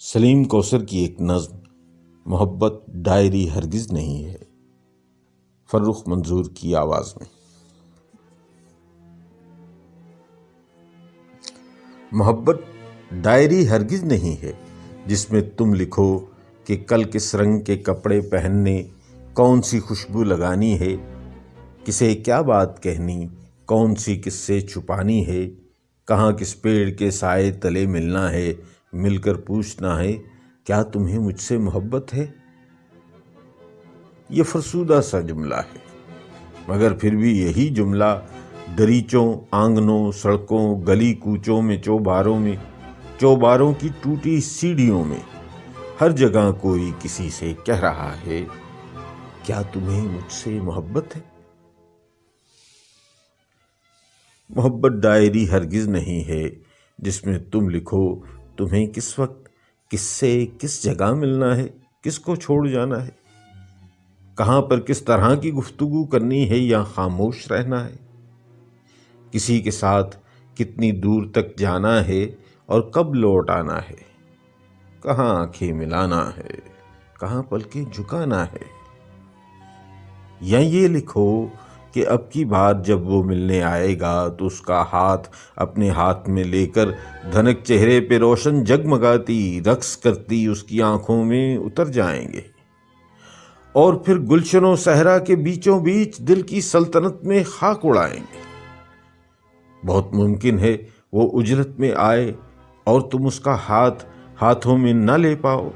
سلیم کوثر کی ایک نظم محبت ڈائری ہرگز نہیں ہے، فرخ منظور کی آواز میں۔ محبت ڈائری ہرگز نہیں ہے جس میں تم لکھو کہ کل کس رنگ کے کپڑے پہننے، کون سی خوشبو لگانی ہے، کسے کیا بات کہنی، کون سی کس سے چھپانی ہے، کہاں کس پیڑ کے سائے تلے ملنا ہے، مل کر پوچھنا ہے کیا تمہیں مجھ سے محبت ہے۔ یہ فرسودہ سا جملہ ہے، مگر پھر بھی یہی جملہ دریچوں، آنگنوں، سڑکوں، گلی کوچوں میں، چوباروں کی ٹوٹی سیڑھیوں میں، ہر جگہ کوئی کسی سے کہہ رہا ہے کیا تمہیں مجھ سے محبت ہے۔ محبت ڈائری ہرگز نہیں ہے جس میں تم لکھو تمہیں کس وقت، کس سے، کس جگہ ملنا ہے، کس کو چھوڑ جانا ہے، کہاں پر کس طرح کی گفتگو کرنی ہے یا خاموش رہنا ہے، کسی کے ساتھ کتنی دور تک جانا ہے اور کب لوٹ آنا ہے، کہاں آنکھیں ملانا ہے، کہاں پلکیں جھکانا ہے، یا یہ لکھو کہ اب کی بار جب وہ ملنے آئے گا تو اس کا ہاتھ اپنے ہاتھ میں لے کر دھنک چہرے پہ روشن جگمگاتی رقص کرتی اس کی آنکھوں میں اتر جائیں گے، اور پھر گلشن و صحرا کے بیچوں بیچ دل کی سلطنت میں خاک اڑائیں گے۔ بہت ممکن ہے وہ اجرت میں آئے اور تم اس کا ہاتھ ہاتھوں میں نہ لے پاؤ،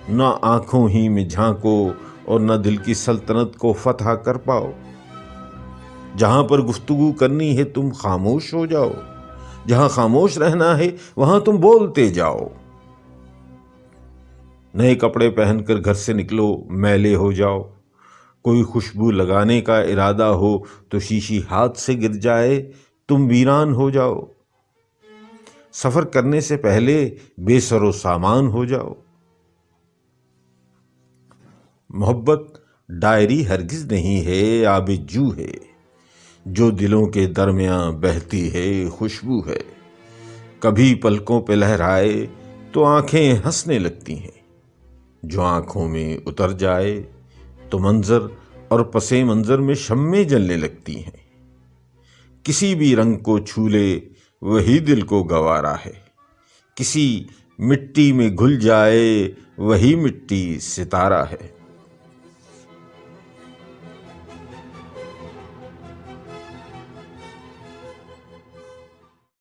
نہ آنکھوں ہی میں جھانکو اور نہ دل کی سلطنت کو فتح کر پاؤ۔ جہاں پر گفتگو کرنی ہے تم خاموش ہو جاؤ، جہاں خاموش رہنا ہے وہاں تم بولتے جاؤ۔ نئے کپڑے پہن کر گھر سے نکلو، میلے ہو جاؤ، کوئی خوشبو لگانے کا ارادہ ہو تو شیشی ہاتھ سے گر جائے، تم ویران ہو جاؤ۔ سفر کرنے سے پہلے بے سر و سامان ہو جاؤ۔ محبت ڈائری ہرگز نہیں ہے، آب جو ہے جو دلوں کے درمیان بہتی ہے، خوشبو ہے، کبھی پلکوں پہ لہرائے تو آنکھیں ہنسنے لگتی ہیں، جو آنکھوں میں اتر جائے تو منظر اور پس منظر میں شمعیں جلنے لگتی ہیں۔ کسی بھی رنگ کو چھو لے وہی دل کو گوارا ہے، کسی مٹی میں گھل جائے وہی مٹی ستارہ ہے۔